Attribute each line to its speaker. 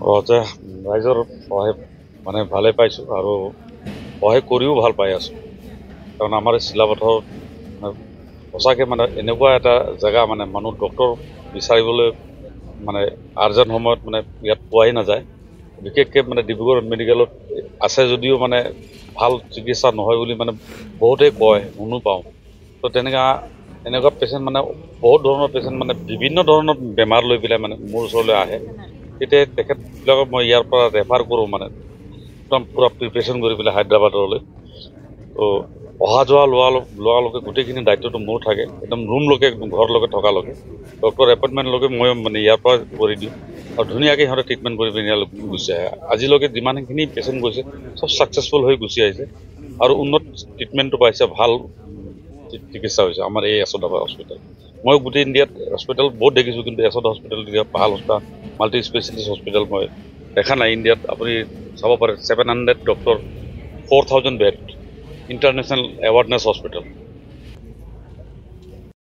Speaker 1: যে ৰাইজৰ সহায় মানে ভালে পাইছোঁ আৰু সহায় কৰিও ভাল পাই আছোঁ কাৰণ আমাৰ চিলাপথাৰত সঁচাকৈ মানে এনেকুৱা এটা জেগা মানে মানুহ ডক্তৰ বিচাৰিবলৈ মানে আৰ্জেণ্ট সময়ত মানে ইয়াত পোৱাই নাযায় বিশেষকৈ মানে ডিব্ৰুগড় মেডিকেলত আছে যদিও মানে ভাল চিকিৎসা নহয় বুলি মানে বহুতেই কয় শুনো পাওঁ তো এনেকুৱা পেচেণ্ট মানে বহুত ধৰণৰ পেচেণ্ট মানে বিভিন্ন ধৰণৰ বেমাৰ লৈ পেলাই মানে মোৰ ওচৰলৈ আহে তেতিয়া তেখেতবিলাকক মই ইয়াৰ পৰা ৰেফাৰ কৰোঁ মানে একদম পূৰা প্ৰিপেৰেশ্যন কৰি পেলাই হায়দৰাবাদলৈ তো অহা যোৱা লোৱালৈকে গোটেইখিনি দায়িত্বটো মোৰ থাকে একদম ৰুমলৈকে একদম ঘৰলৈকে থকালৈকে ডক্টৰ এপইণ্টমেণ্টলৈকে মই মানে ইয়াৰ পৰা কৰি দিওঁ আৰু ধুনীয়াকৈ সিহঁতে ট্ৰিটমেণ্ট কৰি পিনি ইয়ালৈ গুচি আহে আজিলৈকে যিমানখিনি পেচেণ্ট গৈছে চব ছাকচেছফুল হৈ গুচি আহিছে আৰু উন্নত ট্ৰিটমেণ্টটো পাইছে ভাল চিকিৎসা হৈছে আমাৰ এই যশোদা হস্পিটেল মই গোটেই ইণ্ডিয়াত হস্পিটেল বহুত দেখিছোঁ কিন্তু যশোদা হস্পিটেল ভাল মাল্টি স্পেচিয়েলিষ্ট হস্পিটেল মই দেখা নাই ইণ্ডিয়াত আপুনি চাব পাৰে 700 ডক্টৰ 4000 বেড ইণ্টাৰনেশ্যনেল এৱাৰ্ডনেছ হস্পিটেল